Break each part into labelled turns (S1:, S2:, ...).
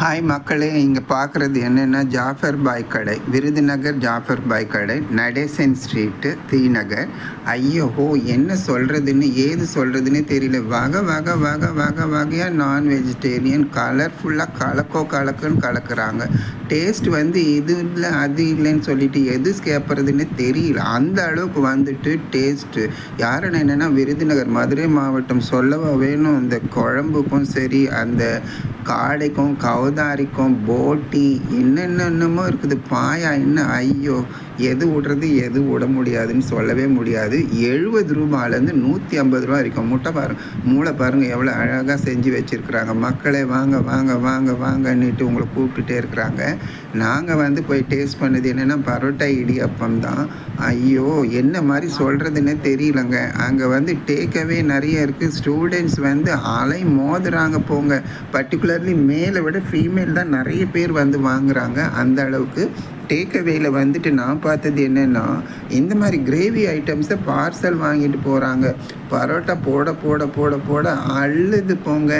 S1: Hi மக்களே, இங்கே பார்க்குறது என்னென்னா ஜாஃபர் பாய் கடை, விருதுநகர் ஜாஃபர் பாய் கடை, நடேசன் ஸ்ட்ரீட்டு, தீநகர். ஐயோ, என்ன சொல்கிறதுன்னு ஏது சொல்கிறதுன்னு தெரியல. வகை வகை வகை வகை வகையாக நான் வெஜிடேரியன் கலர்ஃபுல்லாக கலக்குன்னு கலக்குறாங்க. டேஸ்ட் வந்து இது இல்லை அது இல்லைன்னு சொல்லிட்டு எது கேட்பறதுன்னு தெரியல. அந்த அளவுக்கு வந்துட்டு டேஸ்ட்டு யாருன்னு என்னென்னா விருதுநகர் மதுரை மாவட்டம் சொல்லவா வேணும். இந்த குழம்புக்கும் சரி, அந்த காடைக்கும் கவுதாரிக்கும் போட்டி என்னென்னமோ இருக்குது. பாயா என்ன, ஐயோ, எது விடுறது எது விட முடியாதுன்னு சொல்லவே முடியாது. 70 ரூபாயிலேருந்து 150 ரூபா வரைக்கும். மூளை பாருங்கள் எவ்வளோ அழகாக செஞ்சு வச்சுருக்குறாங்க. மக்களே வாங்க வாங்க வாங்க வாங்கன்னுட்டு உங்களை கூப்பிட்டுட்டே இருக்கிறாங்க. நாங்கள் வந்து போய் டேஸ்ட் பண்ணது என்னென்னா பரோட்டா இடியப்பம் தான். ஐயோ, என்ன மாதிரி சொல்கிறதுன்னே தெரியலங்க. அங்கே வந்து டேக்அவே நிறைய இருக்குது. ஸ்டூடெண்ட்ஸ் வந்து அலை மோதுறாங்க போங்க. பர்டிகுலர்லி மேலை விட ஃபீமேல் தான் நிறைய பேர் வந்து வாங்குகிறாங்க. அந்த அளவுக்கு டேக்அவேயில் வந்துட்டு நான் பார்த்தது என்னென்னா, இந்த மாதிரி கிரேவி ஐட்டம்ஸை பார்சல் வாங்கிட்டு போகிறாங்க. பரோட்டா போட போட போட போட அள்ளுது போங்க.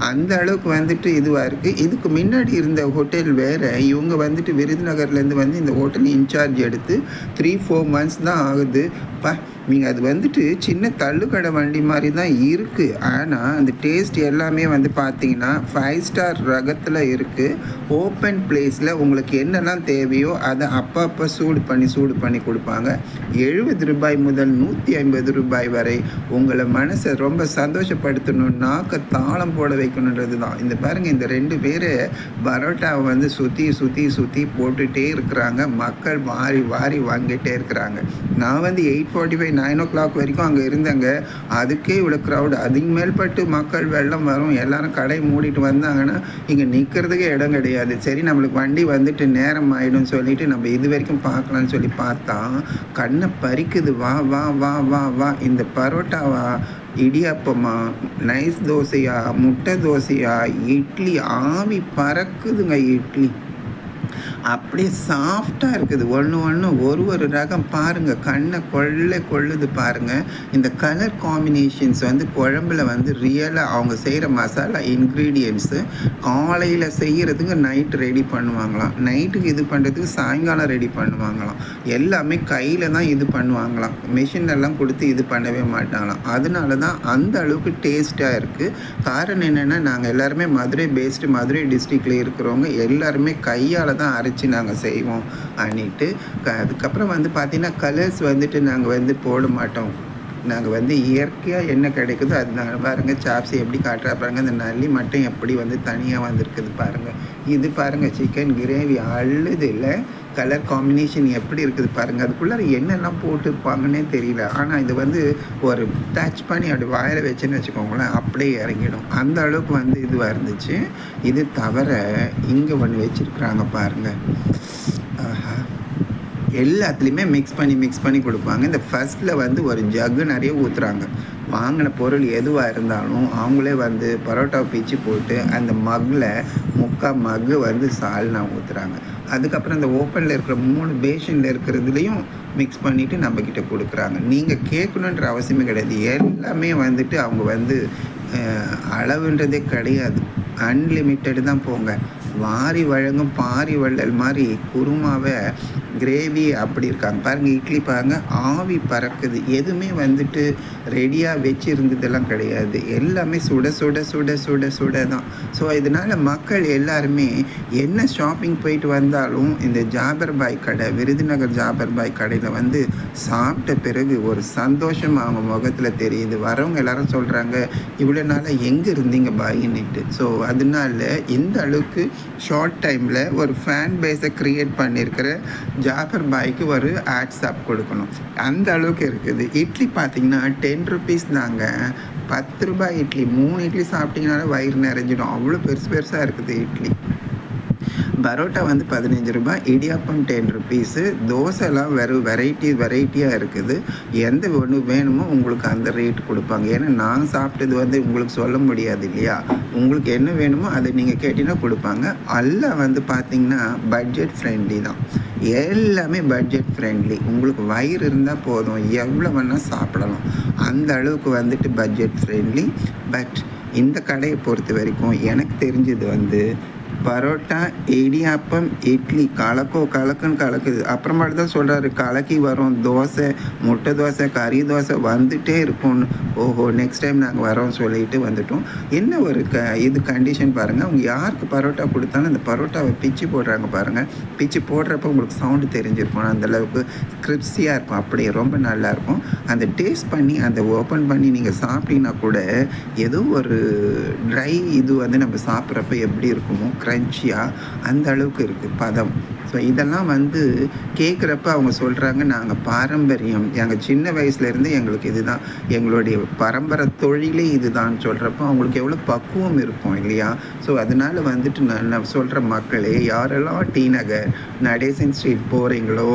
S1: அந்த அளவுக்கு வந்துட்டு இதுவாக இருக்குது. இதுக்கு முன்னாடி இருந்த ஹோட்டல் வேறு. இவங்க வந்துட்டு விருதுநகர்லேருந்து வந்து இந்த ஹோட்டல் இன்சார்ஜ் எடுத்து 3-4 மந்த்ஸ் தான் ஆகுது. நீங்கள் அது வந்துட்டு சின்ன தள்ளுக்கடை வண்டி மாதிரி தான் இருக்குது. ஆனால் அந்த டேஸ்ட் எல்லாமே வந்து பார்த்தீங்கன்னா 5 ஸ்டார் ரகத்தில் இருக்குது. ஓப்பன் பிளேஸில் உங்களுக்கு என்னெல்லாம் தேவையோ அதை அப்பப்போ சூடு பண்ணி கொடுப்பாங்க. 70 ரூபாய் முதல் 150 ரூபாய் வரை உங்களை மனசை ரொம்ப சந்தோஷப்படுத்தணுன்னாக்க தாளம் போட வைக்கணுன்றது தான். இந்த பாருங்கள், இந்த 2 பேர் பரோட்டாவை வந்து சுற்றி போட்டுகிட்டே இருக்கிறாங்க. மக்கள் வாரி வாங்கிட்டே இருக்கிறாங்க. நான் வந்து 8:45 9 o'clock வரைக்கும் அங்கே இருந்தேங்க. அதுக்கே இவ்வளோ க்ரௌடு. அதுக்கு மேல்பட்டு மக்கள் வெள்ளம் வரும். எல்லோரும் கடை மூடிட்டு வந்தாங்கன்னா இங்கே நிற்கிறதுக்கே இடம் கிடையாது. சரி, நம்மளுக்கு வண்டி வந்துட்டு நேரம் ஆகிடும்னு சொல்லிட்டு நம்ம இது வரைக்கும் பார்க்கலான்னு சொல்லி பார்த்தா கண்ணை பறிக்குது. வா வா வா வா வா இந்த பரோட்டாவா, இடியாப்பமா, நைஸ் தோசையா, முட்டை தோசையா, இட்லி ஆவி பறக்குதுங்க. இட்லி அப்படியே சாஃப்டாக இருக்குது. ஒன்று ஒரு ரகம் பாருங்கள், கண்ணை கொள்ளுது பாருங்கள். இந்த கலர் காம்பினேஷன்ஸ் வந்து குழம்புல வந்து ரியலாக அவங்க செய்கிற மசாலா இன்க்ரீடியன்ட்ஸு காலையில் செய்கிறதுக்கு நைட்டு ரெடி பண்ணுவாங்களாம். நைட்டுக்கு இது பண்ணுறதுக்கு சாயங்காலம் ரெடி பண்ணுவாங்களாம். எல்லாமே கையில் தான் இது பண்ணுவாங்களாம். மிஷினெல்லாம் கொடுத்து இது பண்ணவே மாட்டாங்களாம். அதனால தான் அந்த அளவுக்கு டேஸ்ட்டாக இருக்குது. காரணம் என்னென்னா, நாங்கள் எல்லாருமே மதுரை பேஸ்டு, மதுரை டிஸ்ட்ரிக்டில் இருக்கிறவங்க எல்லாருமே கையால் தான் அரைச்சி நாங்கள் செய்வோம் அன்னிட்டு. அதுக்கப்புறம் வந்து பார்த்திங்கன்னா கலர்ஸ் வந்துட்டு நாங்கள் வந்து போட மாட்டோம். நாங்கள் வந்து இயற்கையாக என்ன கிடைக்குதோ அது நாங்கள் பாருங்கள். சாப்ஸி எப்படி காட்டுறா பாருங்கள். இந்த நல்லி மட்டும் எப்படி வந்து தனியாக வந்திருக்குது பாருங்கள். இது பாருங்கள், சிக்கன் கிரேவி அள்ளுது இல்லை. கலர் காம்பினேஷன் எப்படி இருக்குது பாருங்கள். அதுக்குள்ளார என்னெல்லாம் போட்டுருப்பாங்கன்னே தெரியல. ஆனால் இது வந்து ஒரு டச் பண்ணி அப்படி வாயில் வச்சுன்னு வச்சுக்கோங்களேன், அப்படியே இறங்கிடும். அந்த அளவுக்கு வந்து இதுவாக இருந்துச்சு. இது தவிர இங்கே ஒன்று வச்சுருக்குறாங்க பாருங்கள். ஆஹா, எல்லாத்துலேயுமே மிக்ஸ் பண்ணி கொடுப்பாங்க. இந்த ஃபஸ்ட்டில் வந்து ஒரு ஜக்கு நிறைய ஊற்றுறாங்க. வாங்கின பொருள் எதுவாக இருந்தாலும் அவங்களே வந்து பரோட்டா பிச்சு போட்டு அந்த மக்கில் 3/4 மக்கு வந்து சால்னா ஊற்றுறாங்க. அதுக்கப்புறம் இந்த ஓப்பனில் இருக்கிற 3 பேஷனில் இருக்கிறதுலையும் மிக்ஸ் பண்ணிவிட்டு நம்மக்கிட்ட கொடுக்குறாங்க. நீங்கள் கேட்கணுன்ற அவசியமே கிடையாது. எல்லாமே வந்துட்டு அவங்க வந்து அளவுன்றதே கிடையாது. அன்லிமிட்டடு தான் போங்க. வாரி வழங்கும் பாரி வள்ளல் மாதிரி குருமாவை கிரேவி அப்படி இருக்காங்க பாருங்கள். இட்லி பாருங்கள், ஆவி பறக்குது. எதுவுமே வந்துட்டு ரெடியாக வச்சு இருந்ததெல்லாம் கிடையாது. எல்லாமே சுட தான். ஸோ இதனால் மக்கள் எல்லாருமே என்ன ஷாப்பிங் போயிட்டு வந்தாலும் இந்த ஜாபர் பாய் கடை, விருதுநகர் ஜாபர் பாய் கடையில் வந்து சாப்பிட்ட பிறகு ஒரு சந்தோஷம் அவங்க முகத்தில் தெரியுது. வரவங்க எல்லாரும் சொல்கிறாங்க, இவ்வளோ நாளாக எங்கே இருந்தீங்க பாயின்னுட்டு. ஸோ அதனால இந்த அளவுக்கு ஷார்ட் டைமில் ஒரு ஃபேன் பேஸை க்ரியேட் பண்ணியிருக்கிற ஜாஃபர் பாய்க்கு ஒரு ஆட்ஸாப் கொடுக்கணும். அந்த அளவுக்கு இருக்குது. இட்லி பார்த்திங்கன்னா 10 rupees தாங்க. 10 ரூபாய் இட்லி. 3 இட்லி சாப்பிட்டிங்கனால வயிறு நிறைஞ்சிடும். அவ்வளோ பெருசாக இருக்குது இட்லி. பரோட்டா வந்து 15 ரூபாய், இடியாப்பம் 10 rupees. தோசைலாம் வெறும் வெரைட்டியாக இருக்குது. எந்த ஒன்று வேணுமோ உங்களுக்கு அந்த ரேட் கொடுப்பாங்க. ஏன்னா நான் சாப்பிட்டது வந்து உங்களுக்கு சொல்ல முடியாது இல்லையா. உங்களுக்கு என்ன வேணுமோ அதை நீங்கள் கேட்டிங்கன்னா கொடுப்பாங்க. எல்லாம் வந்து பார்த்திங்கன்னா பட்ஜெட் ஃப்ரெண்ட்லி தான். எல்லாமே பட்ஜெட் ஃப்ரெண்ட்லி. உங்களுக்கு வயிறு இருந்தால் போதும், எவ்வளோ வேணால் சாப்பிடலாம். அந்த அளவுக்கு வந்துட்டு பட்ஜெட் ஃப்ரெண்ட்லி. பட் இந்த கடையை பொறுத்த வரைக்கும் எனக்கு தெரிஞ்சது வந்து பரோட்டா, இடியாப்பம், இட்லி கலக்குன்னு கலக்குது. அப்புறமேட்டு தான் சொல்கிறாரு கலக்கி வரும் தோசை, முட்டை தோசை, கறி தோசை வந்துட்டே இருக்கும்னு. ஓஹோ! நெக்ஸ்ட் டைம் நாங்கள் வரோம்னு சொல்லிட்டு வந்துட்டோம். என்ன ஒரு இது கண்டிஷன் பாருங்கள். அவங்க யாருக்கு பரோட்டா கொடுத்தாலும் அந்த பரோட்டாவை பிச்சு போடுறாங்க பாருங்கள். பிச்சு போடுறப்ப உங்களுக்கு சவுண்டு தெரிஞ்சிருக்கும். அந்தளவுக்கு கிரிப்ஸியாக இருக்கும். அப்படியே ரொம்ப நல்லாயிருக்கும். அந்த டேஸ்ட் பண்ணி அந்த ஓப்பன் பண்ணி நீங்கள் சாப்பிட்டீங்கன்னா கூட ஏதோ ஒரு ட்ரை இது வந்து நம்ம சாப்பிட்றப்ப எப்படி இருக்குமோ க்ரன்ச்சியாக அந்த அளவுக்கு இருக்குது பதம். ஸோ இதெல்லாம் வந்து கேட்குறப்ப அவங்க சொல்கிறாங்க நாங்கள் பாரம்பரியம், எங்கள் சின்ன வயசுலேருந்து எங்களுக்கு இதுதான் எங்களுடைய பரம்பரை தொழிலே இதுதான் சொல்கிறப்போ அவங்களுக்கு எவ்வளோ பக்குவம் இருக்கும் இல்லையா? ஸோ அதனால் வந்துட்டு நான் சொல்கிற மக்களே, யாரெல்லாம் டி நகர், நடேசன் ஸ்ட்ரீட் போகிறீங்களோ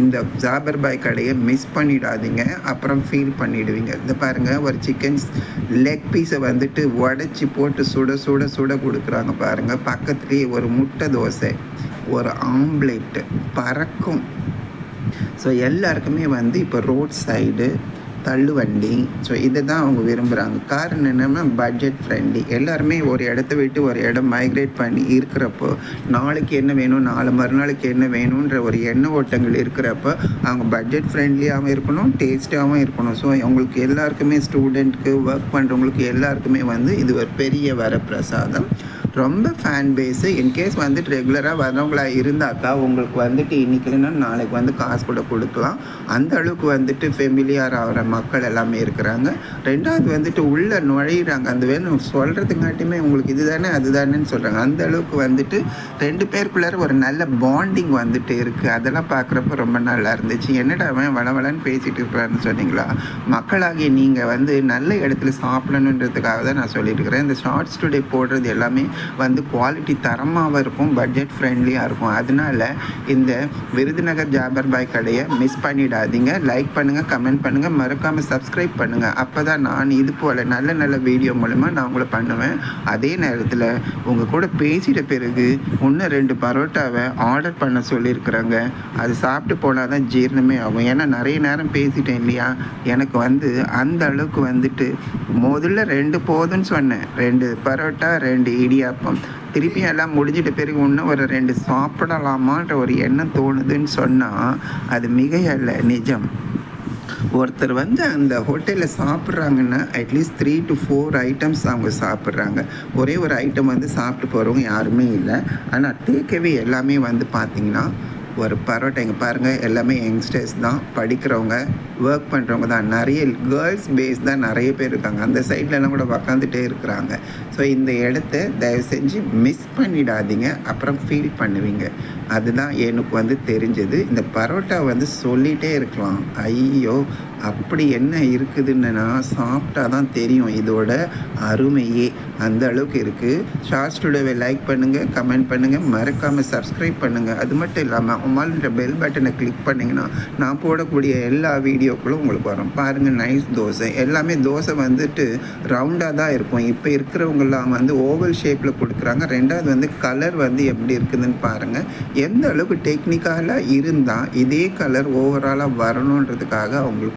S1: இந்த ஜாபர் பாய் கடையை மிஸ் பண்ணிடாதீங்க. அப்புறம் ஃபீல் பண்ணிடுவீங்க. இந்த பாருங்கள், ஒரு சிக்கன் லெக் பீஸை வந்துட்டு உடச்சி போட்டு சுட சுட சுட கொடுக்குறாங்க பாருங்கள். பக்கத்துலேயே ஒரு முட்டை தோசை, ஒரு ஆம்லேட்டு பறக்கும். ஸோ எல்லாருக்குமே வந்து இப்போ ரோட் சைடு தள்ளுவண்டி, ஸோ இதை தான் அவங்க விரும்புகிறாங்க. காரணம் என்னென்னா பட்ஜெட் ஃப்ரெண்ட்லி. எல்லாருமே ஒரு இடத்த விட்டு ஒரு இடம் மைக்ரேட் பண்ணி இருக்கிறப்போ நாளைக்கு என்ன வேணும், மறுநாளைக்கு என்ன வேணுன்ற ஒரு எண்ண ஓட்டங்கள் இருக்கிறப்போ அவங்க பட்ஜெட் ஃப்ரெண்ட்லியாகவும் இருக்கணும், டேஸ்ட்டாகவும் இருக்கணும். ஸோ அவங்களுக்கு எல்லாருக்குமே, ஸ்டூடெண்ட்க்கு, ஒர்க் பண்ணுறவங்களுக்கு எல்லாருக்குமே வந்து இது ஒரு பெரிய வரப்பிரசாதம். ரொம்ப ஃபேன் பேஸு. இன்கேஸ் வந்துட்டு ரெகுலராக வரவங்களா இருந்தாக்கா உங்களுக்கு வந்துட்டு இன்றைக்கி இல்லைன்னா நாளைக்கு வந்து காசு கூட கொடுக்கலாம். அந்த அளவுக்கு வந்துட்டு ஃபெமிலியர் ஆகிற மக்கள் எல்லாமே இருக்கிறாங்க. ரெண்டாவது வந்துட்டு உள்ளே நுழையிறாங்க. அந்த வேணும் சொல்கிறதுங்காட்டியுமே உங்களுக்கு இது தானே அது தானேன்னு சொல்கிறாங்க. அந்த அளவுக்கு வந்துட்டு 2 பேருக்குள்ளார ஒரு நல்ல பாண்டிங் வந்துட்டு இருக்குது. அதெல்லாம் பார்க்குறப்ப ரொம்ப நல்லா இருந்துச்சு. என்னடா அவன் வளவலன்னு பேசிகிட்டு இருக்கிறான்னு சொன்னீங்களா? மக்களாகிய நீங்கள் வந்து நல்ல இடத்துல சாப்பிடணுன்றதுக்காக தான் நான் சொல்லியிருக்கிறேன். இந்த ஷார்ட்ஸ் டுடே போடுறது எல்லாமே வந்து குவாலிட்டி தரமாகவும் இருக்கும், பட்ஜெட் ஃப்ரெண்ட்லியாக இருக்கும். அதனால இந்த விருதுநகர் ஜாபர் பாய் கடையை மிஸ் பண்ணிடாதீங்க. லைக் பண்ணுங்கள், கமெண்ட் பண்ணுங்கள், மறக்காமல் சப்ஸ்கிரைப் பண்ணுங்கள். அப்போ தான் நான் இது போல் நல்ல நல்ல வீடியோ மூலமா நான் உங்களை பண்ணுவேன். அதே நேரத்தில் உங்கள் கூட பேசிட்ட பிறகு இன்னும் 2 பரோட்டாவை ஆர்டர் பண்ண சொல்லியிருக்கிறாங்க. அது சாப்பிட்டு போனால் தான் ஜீரணமே ஆகும். ஏன்னா நிறைய நேரம் பேசிட்டேன் இல்லையா? எனக்கு வந்து அந்த அளவுக்கு வந்துட்டு முதல்ல 2 போதுன்னு சொன்னேன். 2 பரோட்டா, 2 இடியாப்பம். திருப்பி எல்லாம் முடிஞ்சிட்ட பிறகு இன்னும் ஒரு 2 சாப்பிடலாமான்ற ஒரு எண்ணம் தோணுதுன்னு சொன்னால் அது மிகையல்ல, நிஜம். ஒருத்தர் வந்து அந்த ஹோட்டலில் சாப்பிட்றாங்கன்னா அட்லீஸ்ட் 3 to 4 ஐட்டம்ஸ் அவங்க சாப்பிட்றாங்க. ஒரே ஒரு ஐட்டம் வந்து சாப்பிட்டு போகிறவங்க யாருமே இல்லை. ஆனால் டேக்அவே எல்லாமே வந்து பார்த்திங்கன்னா ஒரு பரோட்டா. இங்கே பாருங்கள், எல்லாமே யங்ஸ்டர்ஸ் தான், படிக்கிறவங்க, ஒர்க் பண்ணுறவங்க தான். நிறைய கேர்ள்ஸ் பேஸ் தான் நிறைய பேர் இருக்காங்க. அந்த சைட்லலாம் கூட உக்காந்துட்டே இருக்கிறாங்க. ஸோ இந்த இடத்த தயவு செஞ்சு மிஸ் பண்ணிடாதீங்க. அப்புறம் ஃபீல் பண்ணுவீங்க. அதுதான் எனக்கு வந்து தெரிஞ்சது. இந்த பரோட்டா வந்து சொல்லிகிட்டே இருக்கலாம். ஐயோ அப்படி என்ன இருக்குதுன்னு நான் சாப்பிட்டா தான் தெரியும் இதோட அருமையே. அந்த அளவுக்கு இருக்குது. ஷார்ட்ஸ் டுடேவை லைக் பண்ணுங்கள், கமெண்ட் பண்ணுங்கள், மறக்காமல் சப்ஸ்கிரைப் பண்ணுங்கள். அது மட்டும் இல்லாமல் உமால்ன்ற பெல் பட்டனை கிளிக் பண்ணிங்கன்னா நான் போடக்கூடிய எல்லா வீடியோக்களும் உங்களுக்கு வரும். பாருங்கள், நைஸ் தோசை. எல்லாமே தோசை வந்துட்டு ரவுண்டாக தான் இருக்கும். இப்போ இருக்கிறவங்களாம் வந்து ஓவல் ஷேப்பில் கொடுக்குறாங்க. ரெண்டாவது வந்து கலர் வந்து எப்படி இருக்குதுன்னு பாருங்கள். எந்த அளவுக்கு டெக்னிக்கலாக இருந்தால் இதே கலர் ஓவராலாக வரணுன்றதுக்காக அவங்களுக்கு